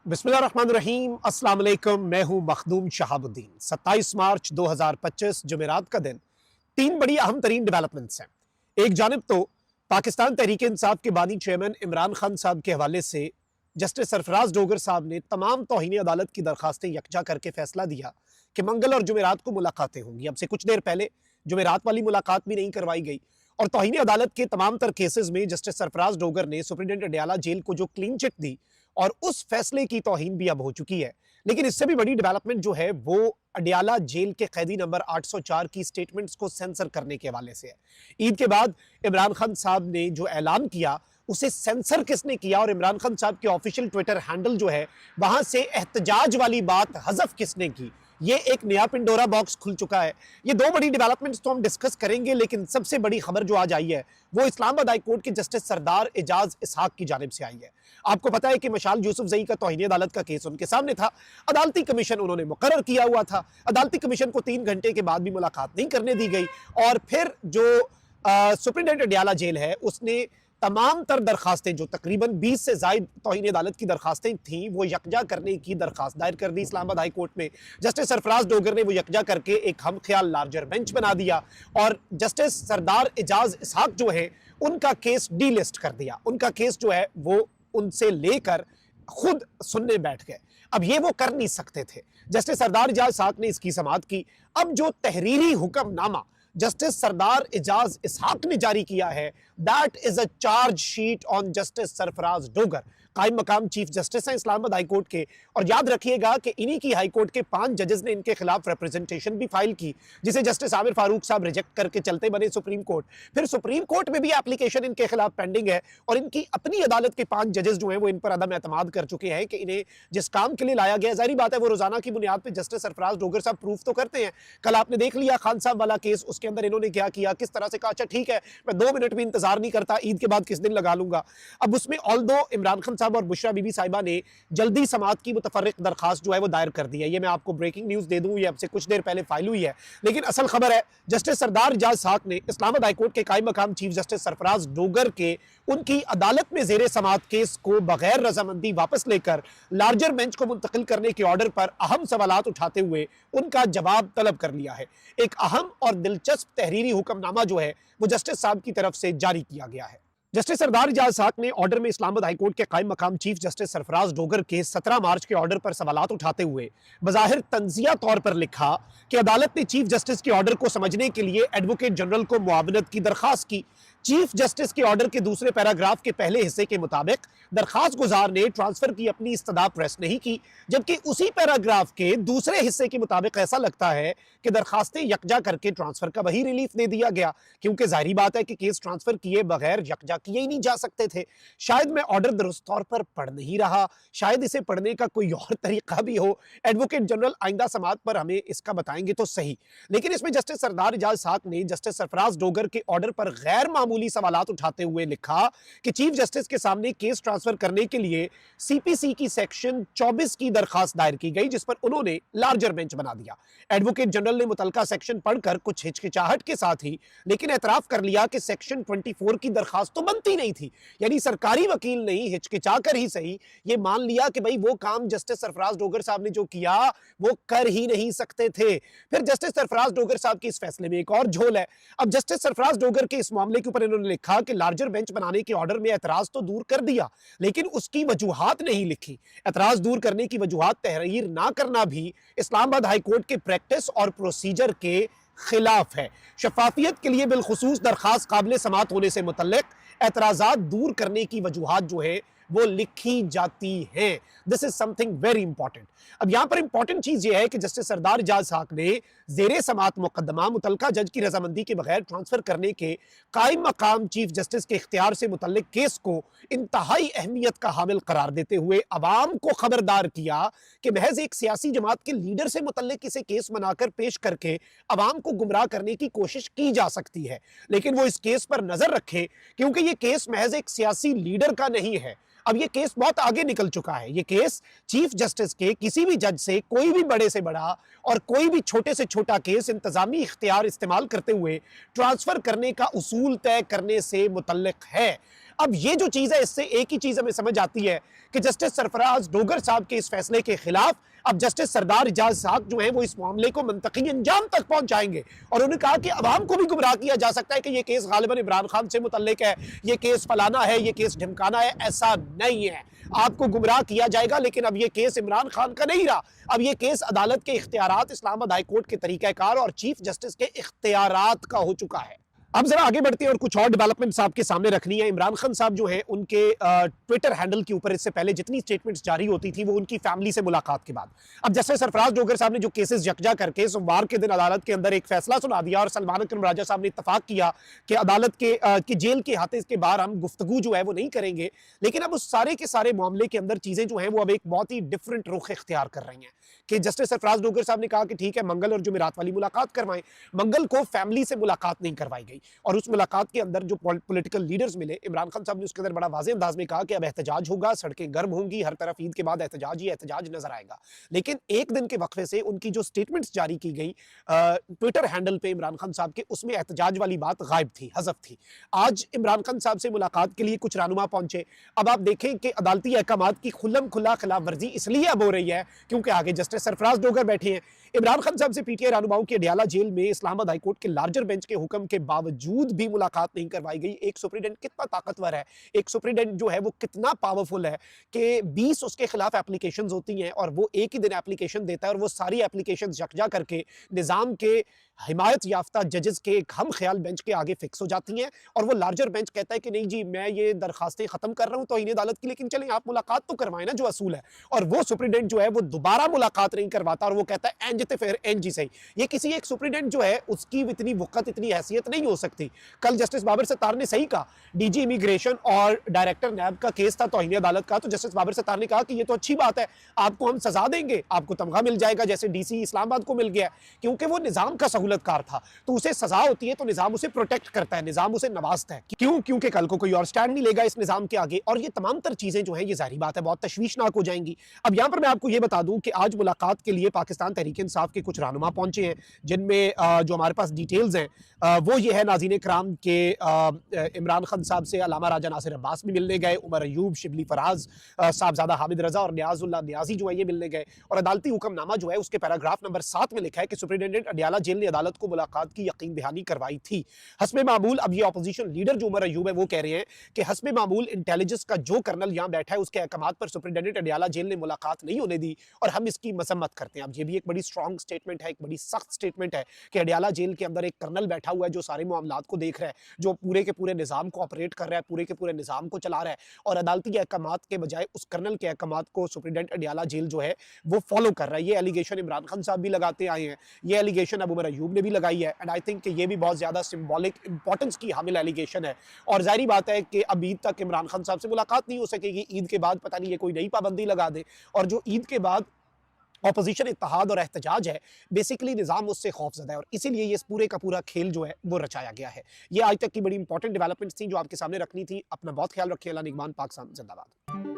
बिस्मिल्लाहिर्रहमानिर्रहीम, अस्सलाम वालेकुम। मैं हूं मखदूम शहाबुद्दीन। 27 मार्च 2025 जुमेरात का दिन। तीन बड़ी अहम तरीन डेवलपमेंट्स हैं। एक जानिब तो पाकिस्तान तहरीक इंसाफ के बानी चेयरमैन इमरान खान साहब के हवाले से जस्टिस सरफराज डोगर साहब ने तमाम तौहीन अदालत की दरखास्तें यकजा करके फैसला दिया कि मंगल और जुमेरात को मुलाकातें होंगी। अब से कुछ देर पहले जुमेरात वाली मुलाकात भी नहीं करवाई गई और तौहीन अदालत के तमाम तर केसेस में जस्टिस सरफराज डोगर ने सुप्रीडेंट अडयाला जेल को जो क्लीन चिट दी और उस फैसले की तौहीन भी अब हो चुकी है। लेकिन इससे भी बड़ी डेवलपमेंट जो है वो अडयाला जेल के कैदी नंबर 804 की स्टेटमेंट्स को सेंसर करने के हवाले से है। ईद के बाद इमरान खान साहब ने जो ऐलान किया उसे सेंसर किसने किया और इमरान खान साहब के ऑफिशियल ट्विटर हैंडल जो है वहां से एहतजाज वाली बात हज़फ किसने की, ये एक नया पिंडोरा बॉक्स खुल चुका है। ये दो बड़ी डेवलपमेंट्स तो हम डिस्कस करेंगे, लेकिन सबसे बड़ी खबर जो आज आई है वो इस्लामाबाद हाई कोर्ट के जस्टिस सरदार एजाज इसहाक की जानिब से आई है। आपको पता है कि मशाल यूसुफजई का तौहीन अदालत का केस उनके सामने था। अदालती कमीशन उन्होंने मुकर्रर किया हुआ था। अदालती कमीशन को 3 घंटे के बाद भी मुलाकात नहीं करने दी गई और फिर जो सुप्रीडेंट अडयाला जेल है उसने तमाम तर दरखास्तें जो तकरीबन 20 से ज़ायद तौहीन अदालत की दरखास्तें थीं वो यकजा करने की दरखास्त दायर कर दी इस्लामाबाद हाई कोर्ट में। जस्टिस सरफराज डोगर ने वो यकजा करके एक हम ख्याल लार्जर बेंच बना दिया और जस्टिस सरदार एजाज इसहाक जो है उनका केस डी लिस्ट कर दिया। उनका केस जो है वो उनसे लेकर खुद सुनने बैठ गए। अब ये वो कर नहीं सकते थे। जस्टिस सरदार एजाज इसहाक ने इसकी समाअत की। अब जो तहरीरी हुक्मनामा जस्टिस सरदार एजाज इसहाक ने जारी किया है that is a charge sheet on justice Sarfaraz Dogar. कायम मकाम चीफ जस्टिस हैं इस्लामाबाद हाई कोर्ट के और याद रखिएगा कि इन्हीं की हाई कोर्ट के 5 जजेस ने इनके खिलाफ रिप्रेजेंटेशन भी फाइल की जिसे जस्टिस आमिर फारूक साहब रिजेक्ट करके चलते बने सुप्रीम कोर्ट। फिर सुप्रीम कोर्ट में भी एप्लीकेशन इनके खिलाफ पेंडिंग है और इनकी अपनी अदालत के 5 जजेस जो हैं वो इन पर अदम एतमाद कर चुके हैं कि इन्हें जिस काम के लिए लाया गया, जाहिर बात है वो रोजाना की बुनियाद पर जस्टिस सरफराज डोगर साहब प्रूफ तो करते हैं। कल आपने देख लिया खान साहब वाला केस, उसके अंदर इन्होंने क्या किया, किस तरह से कहा अच्छा ठीक है मैं 2 मिनट भी इंतजार नहीं करता, ईद के बाद किस दिन लगा लूंगा। अब उसमें ऑल्दो इमरान खान साहब और बुशरा बीबी साहिबा ने जल्दी समाअत की मुतफर्रिक दरखास्त जो है वो दायर कर दी है। ये मैं आपको ब्रेकिंग न्यूज दे दूं, ये अब से कुछ देर पहले फाइल हुई है। लेकिन असल खबर है जस्टिस सरदार एजाज इसहाक ने इस्लामाबाद हाई कोर्ट के कायम मकाम चीफ जस्टिस सरफराज डोगर के उनकी अदालत में जेरे समाअत केस को बगैर रजामंदी वापस लेकर लार्जर बेंच को मुंतकिल करने के ऑर्डर पर अहम सवालात उठाते हुए उनका जवाब तलब कर लिया है। एक अहम और दिलचस्प तहरीरी हुक्मनामा जो है वो जस्टिस साहब की तरफ से जारी किया गया है। जस्टिस सरदार एजाज इसहाक ने ऑर्डर में इस्लामाबाद हाई कोर्ट के कायम मकाम चीफ जस्टिस सरफराज डोगर के 17 मार्च के ऑर्डर पर सवालात उठाते हुए बज़ाहिर तंजिया तौर पर लिखा कि अदालत ने चीफ जस्टिस के ऑर्डर को समझने के लिए एडवोकेट जनरल को मुआवनत की दरखास्त की। चीफ जस्टिस के ऑर्डर के दूसरे पैराग्राफ के पहले हिस्से के मुताबिक दरखास्त गुजार ने ट्रांसफर की अपनी इस्तदा प्रेस नहीं की, जबकि उसी पैराग्राफ के दूसरे हिस्से के मुताबिक ऐसा लगता है कि दरखास्तें यकजा करके ट्रांसफर का वही रिलीफ दे दिया गया, क्योंकि जाहिर बात है कि केस ट्रांसफर किए बगैर यकजा किए ही नहीं जा सकते थे। शायद मैं ऑर्डर दुरुस्त तौर पर पढ़ नहीं रहा, शायद इसे पढ़ने का कोई और तरीका भी हो। एडवोकेट जनरल आइंदा समाअत पर हमें इसका बताएंगे तो सही। लेकिन इसमें जस्टिस सरदार एजाज इसहाक ने जस्टिस सरफराज डोगर के ऑर्डर पर गैर मामूली सवालात उठाते हुए लिखा कि चीफ जस्टिस के सामने केस ट्रांसफर करने के लिए सीपीसी की सेक्शन 24 की दरखास्त दायर की गई, जिस पर उन्होंने लार्जर बेंच बना दिया। एडवोकेट जनरल ने मुतलका सेक्शन पढ़कर कुछ हिचकिचाहट के साथ ही लेकिन एतराफ कर लिया कि सेक्शन 24 की दरखास्त तो बनती नहीं थी। यानी सरकारी वकील नहीं, हिचकिचा कर ही सही, ये मान लिया कि भाई वो काम जस्टिस सरफराज डोगर साहब ने जो किया वो कर ही नहीं सकते थे। फिर जस्टिस सरफराज डोगर साहब के इस फैसले में एक और झोल है। अब जस्टिस सरफराज डोगर के इस मामले के ऊपर इन्होंने लिखा कि लार्जर बेंच बनाने के ऑर्डर में एतराज तो दूर कर दिया लेकिन उसकी वजूहात नहीं लिखी। एतराज दूर करने की वजूहात तहरीर ना करना भी इस्लामाबाद हाई कोर्ट के प्रैक्टिस और प्रोसीजर के खिलाफ है। शफाफियत के लिए बिलखुसूस दरखास्त काबिल समाअत होने से मुतल्लिक एतराजात दूर करने की वजूहात जो है वो लिखी जाती है। This is something very important. अब यहां पर इंपॉर्टेंट चीज ये है कि जस्टिस सरदार एजाज इसहाक ने जेरे समाअत मुकदमा मुतलका जज की रजामंदी के बगैर ट्रांसफर करने के कायम मकाम चीफ जस्टिस के इख्तियार से मुतल्लिक केस को इंतहाई अहमियत का हामिल करार देते हुए अवाम को खबरदार किया कि महज एक सियासी जमात के लीडर से मुतल्लिक इसे केस बनाकर पेश करके अवाम को गुमराह करने की कोशिश की जा सकती है, लेकिन वो इस केस पर नजर रखे क्योंकि ये केस महज एक सियासी लीडर का नहीं है। अब ये केस बहुत आगे निकल चुका है। ये केस चीफ जस्टिस के किसी भी जज से कोई भी बड़े से बड़ा और कोई भी छोटे से छोटा केस इंतजामी इख्तियार इस्तेमाल करते हुए ट्रांसफर करने का उसूल तय करने से मुतल्लिक है। अब ये जो चीज़ है, इससे एक ही चीज़ हमें समझ आती है कि जस्टिस सरफराज डोगर साहब के इस फैसले के खिलाफ अब जस्टिस सरदार इजाज साहब जो हैं वो इस मामले को मंतकी अंजाम तक पहुंचाएंगे। और उन्होंने कहा कि अवाम को भी गुमराह किया जा सकता है कि ये केस गालिबन इमरान खान से मुतल्लिक है, ये केस फलाना है, ये केस ढिमकाना है। ऐसा नहीं है, आपको गुमराह किया जाएगा, लेकिन अब ये केस इमरान खान का नहीं रहा। अब ये केस अदालत के इख्तियारात, इस्लामाबाद हाई कोर्ट के तरीक़ाकार और चीफ जस्टिस के इख्तियारात का हो चुका है। अब जरा आगे बढ़ते हैं और कुछ और डेवलपमेंट्स आपके सामने रखनी है। इमरान खान साहब जो हैं उनके ट्विटर हैंडल के ऊपर इससे पहले जितनी स्टेटमेंट्स जारी होती थी वो उनकी फैमिली से मुलाकात के बाद। अब जस्टिस सरफराज डोगर साहब ने जो केसेस यकजा करके सोमवार के दिन अदालत के अंदर एक फैसला सुना दिया और सलमान अकरम राजा साहब ने इत्तफाक किया कि अदालत के जेल के हाथे के बाहर हम गुफ्तगू जो है वो नहीं करेंगे। लेकिन अब उस सारे के सारे मामले के अंदर चीजें जो हैं वो अब एक बहुत ही डिफरेंट रुख इख्तियार कर रही हैं कि जस्टिस सरफराज डोगर साहब ने कहा कि ठीक है, मंगल और जुमेरात वाली मुलाकात करवाएं। मंगल को फैमिली से मुलाकात नहीं करवाई गई और उस मुलाकात के अंदर जो पॉलिटिकल लीडर्स मिले, इमरान खान साहब ने उसके अंदर बड़ा वाज़ेह अंदाज में कहा कि अब एहतजाज होगा, सड़कें गर्म होंगी, हर तरफ ईद के बाद एहतजाज ही एहतजाज नजर आएगा। लेकिन एक दिन के वक्फे से उनकी जो स्टेटमेंट्स जारी की गई ट्विटर हैंडल पे इमरान खान साहब के, उसमें एहतजाज वाली बात गायब थी, हज़फ थी। आज इमरान खान साहब से मुलाकात के लिए कुछ रहनुमा पहुंचे। अब आप देखें कि अदालती अहकामात की खुल्लम खुल्ला खिलाफ वर्जी इसलिए अब हो रही है क्योंकि आगे जस्टिस सरफराज डोगर बैठे हैं। इमरान खान साहब से पीटीआई रहनुमाओं के अडियाला जेल में इस्लामाबाद हाई कोर्ट के लार्जर बेंच के हुक्म के बावजूद भी मुलाकात नहीं करवाई गई। एक सुप्रीडेंट कितना ताकतवर है, एक सुप्रीडेंट जो है वो कितना पावरफुल है कि 20 उसके खिलाफ एप्लीकेशंस होती हैं और वो एक ही दिन एप्लीकेशन देता है और वो सारी एप्लीकेशंस यकजा करके निज़ाम के हिमायत याफ्ता जजेस के एक हम ख्याल बेंच के आगे फिक्स हो जाती हैं और वो लार्जर बेंच कहता है कि नहीं जी, मैं ये दरखास्तें खत्म कर रहा हूं तौहीन अदालत की, लेकिन चलें आप मुलाकात तो करवाएं ना, जो असूल है। और वो सुप्रीडेंट जो है वो दोबारा मुलाकात नहीं करवाता और वो कहता है एंजते फिर एंज ही सही। ये किसी एक सुप्रीडेंट जो है उसकी इतनी वक़्त, इतनी हैसियत नहीं हो सकती। कल जस्टिस बाबर सत्तार ने सही कहा, डीजी इमिग्रेशन और डायरेक्टर नैब का केस था तौहीन अदालत का, तो जस्टिस बाबर सत्तार ने कहा कि ये तो अच्छी बात है, आपको हम सजा देंगे, आपको तमगा मिल जाएगा जैसे डीसी इस्लामाबाद को मिल गया, क्योंकि वो निजाम का सहूलतकार था। तो उसे सजा होती है तो निजाम उसे प्रोटेक्ट करता है, निजाम उसे नवाजता है। क्यों? क्योंकि कल को कोई और स्टैंड नहीं लेगा इस निजाम के आगे। और ये तमाम तर चीजें जो हैं ये जाहिर बात है बहुत तशवीशनाक हो जाएंगी। अब यहां पर मैं आपको ये बता दूं कि आज मुलाकात के लिए पाकिस्तान तहरीक इंसाफ के कुछ रहनुमा पहुंचे हैं, जिनमें जो हमारे पास डिटेल्स हैं वो ये है नाज़रीन कराम के इमरान खान साहब से अल्लामा राजा नासिर अब्बास भी मिलने गए, उमर अयूब, शिबली फराज, साहबजादा हामिद रजा और नियाजुल्लाह नियाजी जो है ये मिलने गए। और अदालती हुक्मनामा जो है उसके पैराग्राफ नंबर 7 में लिखा है कि सुप्रिंटेंडेंट अडियाला जेल ने अदालत को मुलाकात की यकीन दहानी करवाई थी। हस्बे मामूल, अब ये अपोजिशन लीडर जो उमर अयूब है वो कह रहे हैं कि हस्बे मामूल इंटेलिजेंस का जो कर्नल यहाँ बैठा है उसके अहकामात पर सुप्रिंटेंडेंट अडियाला जेल ने मुलाकात नहीं होने दी और हम इसकी मजम्मत करते हैं। अब ये भी एक बड़ी स्ट्रॉन्ग स्टेटमेंट है, एक बड़ी सख्त स्टेटमेंट है कि अडियाला जेल के अंदर एक कर्नल बैठा हुआ है जो सारे मामलात को देख रहा है, जो पूरे के पूरे निज़ाम को ऑपरेट कर रहा है, पूरे के पूरे निज़ाम को चला रहा है, और अदालती अहकामात के बजाय उस कर्नल के अहकामात को सुप्रिंटेंडेंट अडियाला जेल जो है वो फॉलो कर रहा है। ये एलिगेशन इमरान खान साहब भी लगाते आए हैं, ये एलिगेशन अब उमर अयूब ने भी लगाई है, एंड आई थिंक कि ये भी बहुत ज़्यादा सिंबॉलिक इंपॉर्टेंस की हामिल एलिगेशन है। और जाहिर बात है कि अब ईद तक इमरान खान साहब से मुलाकात नहीं हो सकेगी, ईद के बाद पता नहीं ये कोई नई पाबंदी लगा दे, और जो ईद के बाद ऑपोजिशन इत्तेहाद और एहतजाज है, बेसिकली निज़ाम उससे खौफज़दा है और इसीलिए ये पूरे का पूरा खेल जो है वो रचाया गया है। ये आज तक की बड़ी इंपॉर्टेंट डेवलपमेंट्स थी जो आपके सामने रखनी थी। अपना बहुत ख्याल रखिए। अल्लाह निगहबान, पाक जिंदाबाद।